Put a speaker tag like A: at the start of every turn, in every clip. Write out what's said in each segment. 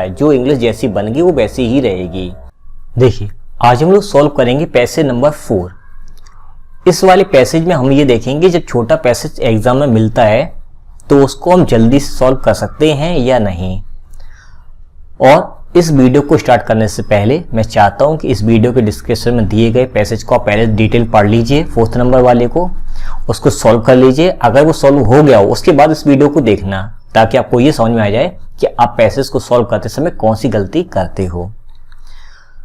A: है, जो इंग्लिश जैसी बनेगी वो वैसी ही रहेगी। देखिए आज हम लोग सॉल्व करेंगे पैसेज नंबर 4। इस वाले पैसेज में हम ये देखेंगे जब छोटा पैसेज एग्जाम में मिलता है तो उसको हम जल्दी से सॉल्व कर सकते हैं या नहीं। और इस वीडियो को स्टार्ट करने से पहले मैं चाहता हूं कि इस वीडियो के डिस्क्रिप्शन में दिए गए पैसेज को आप पहले डिटेल पढ़ लीजिए, 4th नंबर वाले को, उसको सॉल्व कर लीजिए। अगर वो सॉल्व हो गया हो उसके बाद इस वीडियो को देखना, ताकि आपको ये समझ में आ जाए कि आप पैसेज को सॉल्व करते समय कौन सी गलती करते हो।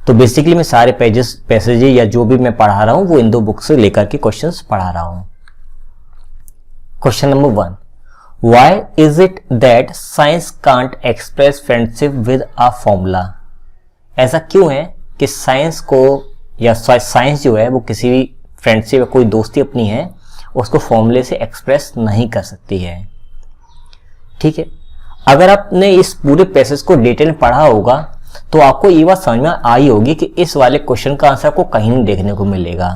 A: तो बेसिकली मैं सारे पैसेज या जो भी मैं पढ़ा रहा हूं वो इन 2 बुक से लेकर के क्वेश्चंस पढ़ा रहा हूं। Question number 1, Why is it that science can't express friendship with a formula? ऐसा क्यों है कि साइंस को या साइंस जो है वो किसी भी फ्रेंडशिप या कोई दोस्ती अपनी है उसको फॉर्मूले से एक्सप्रेस नहीं कर सकती है। ठीक है, अगर आपने इस पूरे पैसेज को डिटेल में पढ़ा होगा तो आपको ये बात समझ में आई होगी कि इस वाले क्वेश्चन का आंसर आपको कहीं नहीं देखने को मिलेगा।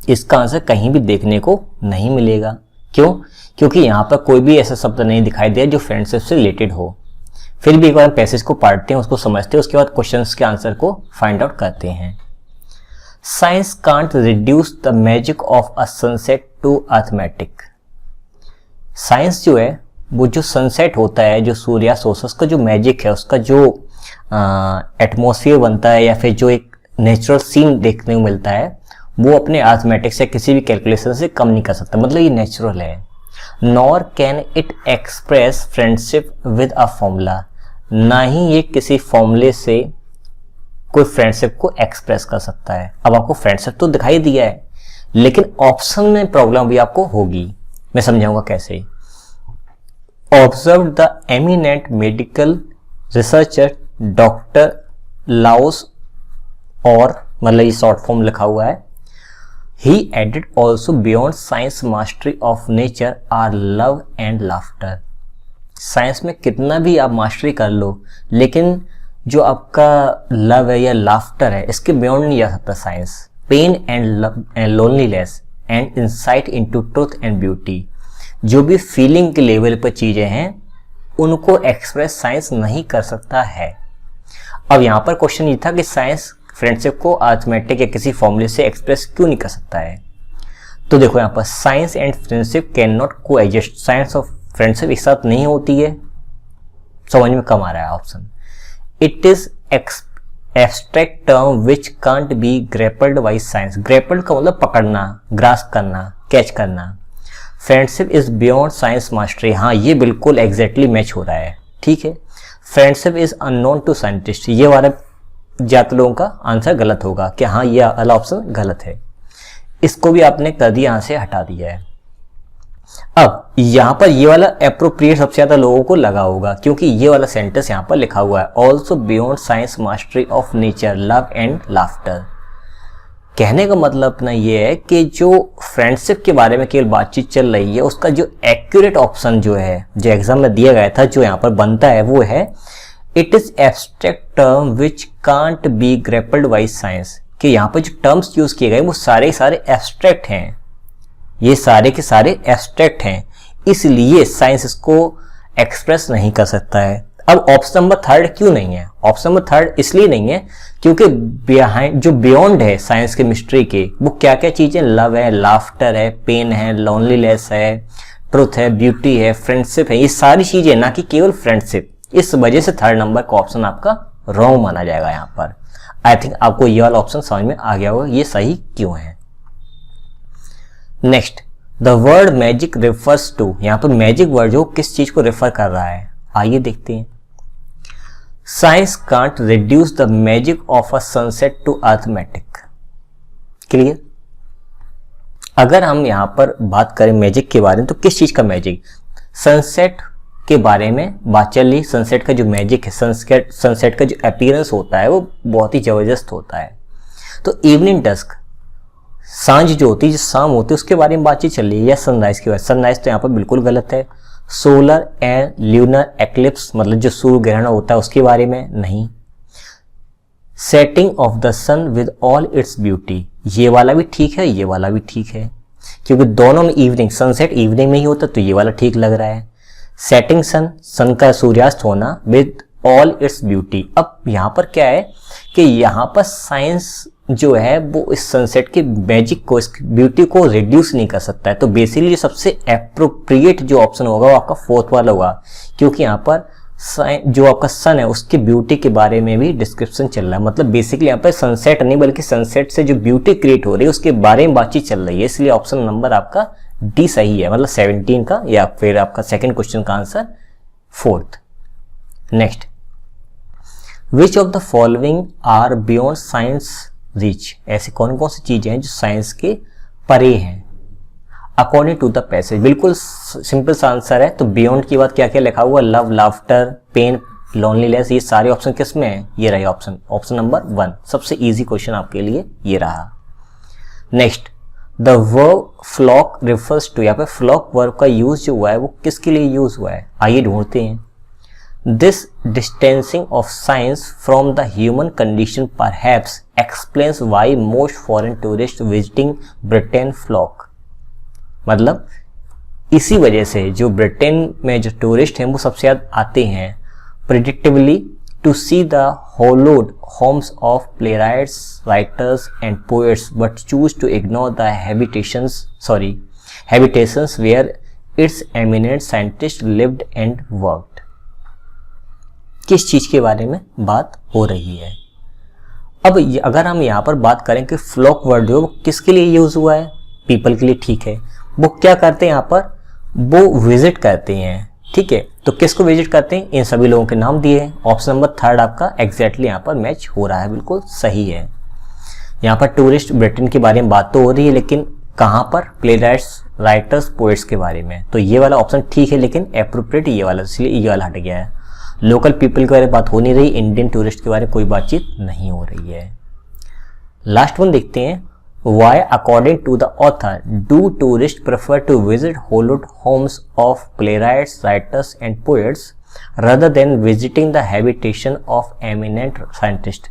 A: इसका आंसर कहीं भी देखने को नहीं मिलेगा। क्यों? क्योंकि यहाँ पर कोई भी ऐसा शब्द नहीं दिखाई दे जो फ्रेंडशिप से रिलेटेड हो। फिर भी एक बार हम पैसेज को पढ़ते हैं, उसको समझते हैं, उसके बाद क्वेश्चंस के आंसर को फाइंड आउट करते हैं। Science can't reduce the magic of a sunset to arithmetic. Science जो है वो जो सनसेट होता है, जो सूर्यास्त होता है, उसका जो मैजिक है, उसका जो एटमॉस्फेयर बनता है या फिर जो एक नेचुरल सीन देखने को मिलता है, वो अपने अर्थमेटिक से किसी भी कैलकुलेशन से कम नहीं कर सकता। मतलब ये नेचुरल है। Nor can it express friendship with a formula, ना ही ये किसी फॉर्मूले से कोई फ्रेंडशिप को एक्सप्रेस कर सकता है। अब आपको फ्रेंडशिप तो दिखाई दिया है, लेकिन ऑप्शन में प्रॉब्लम भी आपको होगी। मैं समझाऊंगा कैसे। Observe the eminent medical researcher doctor Laos, और मतलब ये शॉर्ट फॉर्म लिखा हुआ है, He added also beyond science mastery of nature are love and laughter. Science में कितना भी आप मास्टरी कर लो, लेकिन जो आपका लव है या लाफ्टर है, इसके बियॉन्ड नहीं जा सकता science. Pain and loneliness and insight into truth and beauty, जो भी फीलिंग के लेवल पर चीजें हैं उनको एक्सप्रेस साइंस नहीं कर सकता है। अब यहाँ पर क्वेश्चन ये था कि साइंस फ्रेंडशिप को अर्थमेटिक या किसी फॉर्मूले से एक्सप्रेस क्यों नहीं कर सकता है। तो देखो यहाँ पर science and friendship can not को एग्जिस्ट। साइंस और फ्रेंडशिप एक साथ नहीं होती है। समझ में कम आ रहा है option. It is abstract term which can't be grappled by science. Grappled का मतलब पकड़ना, ग्रास्प करना, कैच करना। Friendship is beyond science mastery. हाँ, ये बिल्कुल एग्जैक्टली मैच हो रहा है। ठीक है, friendship is unknown to scientist. ये वाला ज्यादा लोगों का आंसर गलत होगा कि हाँ ये वाला ऑप्शन गलत है। इसको भी आपने कर दिया, यहां से हटा दिया है। अब यहां पर ये वाला एप्रोप्रिएट सबसे ज्यादा लोगों को लगा होगा, क्योंकि ये वाला सेंटेंस यहां पर लिखा हुआ है, also beyond science mastery of nature love and laughter. कहने का मतलब अपना ये है कि जो फ्रेंडशिप के बारे में केवल बातचीत चल रही है, उसका जो एक्यूरेट ऑप्शन जो है, जो एग्जाम में दिया गया था, जो यहाँ पर बनता है, वो है it is abstract term which can't be grappled by science. कि यहाँ पर जो टर्म्स यूज किए गए वो सारे सारे एब्स्ट्रैक्ट हैं, ये सारे के सारे एब्स्ट्रैक्ट हैं, इसलिए साइंस इसको एक्सप्रेस नहीं कर सकता है। अब ऑप्शन नंबर 3 क्यों नहीं है? ऑप्शन नंबर 3 इसलिए नहीं है क्योंकि बिहाइंड जो बियॉन्ड है साइंस के मिस्ट्री के, वो क्या क्या चीजें, लव है, लाफ्टर है, पेन है, लोनलीनेस है, ट्रुथ है, ब्यूटी है, फ्रेंडशिप है, ये सारी चीजें, ना कि केवल फ्रेंडशिप। इस वजह से 3rd नंबर का ऑप्शन आपका रॉन्ग माना जाएगा। यहाँ पर आई थिंक आपको ये वाला ऑप्शन समझ में आ गया होगा ये सही क्यों है। Next, the word magic refers to. यहाँ पर मैजिक वर्ड जो किस चीज को रेफर कर रहा है, आइए देखते हैं। Science can't reduce the magic of a sunset to arithmetic. Clear? अगर हम यहां पर बात करें मैजिक के बारे में, तो किस चीज का मैजिक? सनसेट के बारे में बात चल रही। सनसेट का जो मैजिक है, सनसेट का जो अपीयरेंस होता है वो बहुत ही जबरदस्त होता है। तो इवनिंग डस्क, सांझ जो होती है, जो शाम होती है, उसके बारे में बातचीत चल रही है, या सनराइज के बारे में? सनराइज तो यहाँ पर बिल्कुल गलत है। सोलर एंड ल्यूनर एक्लिप्स, मतलब जो सूर्य ग्रहण होता है उसके बारे में नहीं। Setting of the sun with all its beauty, ये वाला भी ठीक है, ये वाला भी ठीक है, क्योंकि दोनों में इवनिंग, सनसेट इवनिंग में ही होता, तो ये वाला ठीक लग रहा है। सेटिंग सन, सन का सूर्यास्त होना विद ऑल इट्स ब्यूटी। अब यहाँ पर क्या है कि यहाँ पर साइंस जो है वो इस सनसेट के मैजिक को, इस ब्यूटी को रिड्यूस नहीं कर सकता है। तो बेसिकली जो सबसे एप्रोप्रिएट जो ऑप्शन होगा वो आपका फोर्थ वाला होगा, क्योंकि यहाँ पर जो आपका सन है उसकी ब्यूटी के बारे में भी डिस्क्रिप्शन चल रहा है। मतलब बेसिकली यहाँ पर सनसेट नहीं बल्कि सनसेट से जो ब्यूटी क्रिएट हो रही है उसके बारे में बातचीत चल रही है, इसलिए ऑप्शन नंबर आपका डी सही है, मतलब 17 का, या फिर आपका सेकंड क्वेश्चन का answer fourth. Next, which of the following are beyond science reach. ऐसी कौन कौन सी चीजें हैं जो साइंस के परे हैं अकॉर्डिंग टू द पैसेज। बिल्कुल सिंपल सा आंसर है। तो बियॉन्ड की बात क्या क्या लिखा हुआ, लव, लाफ्टर, पेन, लोनलीनेस, ये सारे ऑप्शन किस में है, ये रहे ऑप्शन नंबर 1, सबसे इजी क्वेश्चन आपके लिए ये रहा। Next, the verb flock refers to, यहाँ पे फ्लॉक वर्ब का यूज जो हुआ है वो किसके लिए यूज हुआ है, आइए ढूंढते हैं। This distancing of science from the human condition perhaps explains why most foreign tourists visiting Britain flock। मतलब इसी वजह से जो ब्रिटेन में जो टूरिस्ट हैं वो सबसे ज्यादा आते हैं predictably to see the hallowed homes of playwrights, writers and poets but choose to ignore the habitations where its eminent scientists lived and worked। किस चीज के बारे में बात हो रही है। अब अगर हम यहाँ पर बात करें कि फ्लॉक वर्ड जो किसके लिए यूज हुआ है, पीपल के लिए, ठीक है। वो क्या करते हैं यहाँ पर, वो विजिट करते हैं, ठीक है। तो किसको विजिट करते हैं, इन सभी लोगों के नाम दिए हैं। ऑप्शन नंबर 3 आपका एग्जैक्टली यहाँ पर मैच हो रहा है, बिल्कुल सही है। यहाँ पर टूरिस्ट ब्रिटेन के बारे में बात तो हो रही है, लेकिन कहाँ पर, प्लेराइट्स, राइटर्स, पोएट्स के बारे में। तो ये वाला ऑप्शन ठीक है, लेकिन एप्रोप्रिएट ये वाला, इसलिए ये वाला हट गया है। लोकल पीपल के बारे में बात हो नहीं रही, इंडियन टूरिस्ट के बारे में कोई बातचीत नहीं हो रही है। लास्ट वन देखते हैं, why according to the author do tourists prefer to visit hallowed homes of playwrights, writers and poets rather than visiting the habitation of eminent scientists।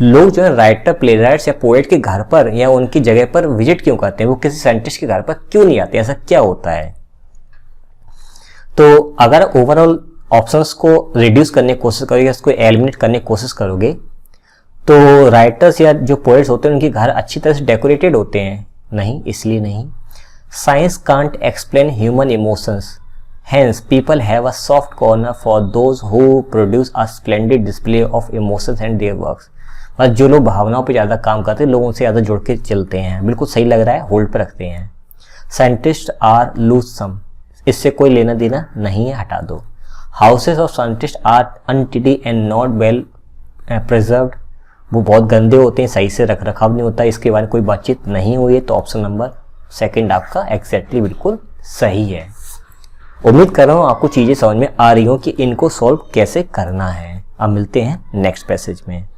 A: लोग जो है राइटर, प्लेराइट्स या पोएट के घर पर या उनकी जगह पर विजिट क्यों करते हैं, वो किसी साइंटिस्ट के घर पर क्यों नहीं आते, ऐसा क्या होता है। तो अगर ओवरऑल ऑप्शंस को रिड्यूस करने की कोशिश करोगे, इसको एलिमिनेट करने की कोशिश करोगे, तो राइटर्स या जो पोएट्स होते हैं उनके घर अच्छी तरह से डेकोरेटेड होते हैं, नहीं, इसलिए नहीं। Science can't explain human emotions, hence people have a soft corner for those who produce a splendid display of emotions and there works. बस जो लोग भावनाओं पे ज़्यादा काम करते हैं, लोगों से ज़्यादा जुड़ के चलते हैं, बिल्कुल सही लग रहा है, होल्ड पे रखते हैं। साइंटिस्ट आर लूजसम, इससे कोई लेना देना नहीं है, हटा दो। Houses of scientist are untidy and not well preserved, वो बहुत गंदे होते हैं, सही से रख रखाव नहीं होता, इसके बारे में कोई बातचीत नहीं हुई है। तो ऑप्शन नंबर 2 आपका एग्जैक्टली बिल्कुल सही है। उम्मीद कर रहा हूँ आपको चीज़ें समझ में आ रही हो कि इनको सॉल्व कैसे करना है। अब मिलते हैं नेक्स्ट पैसेज में।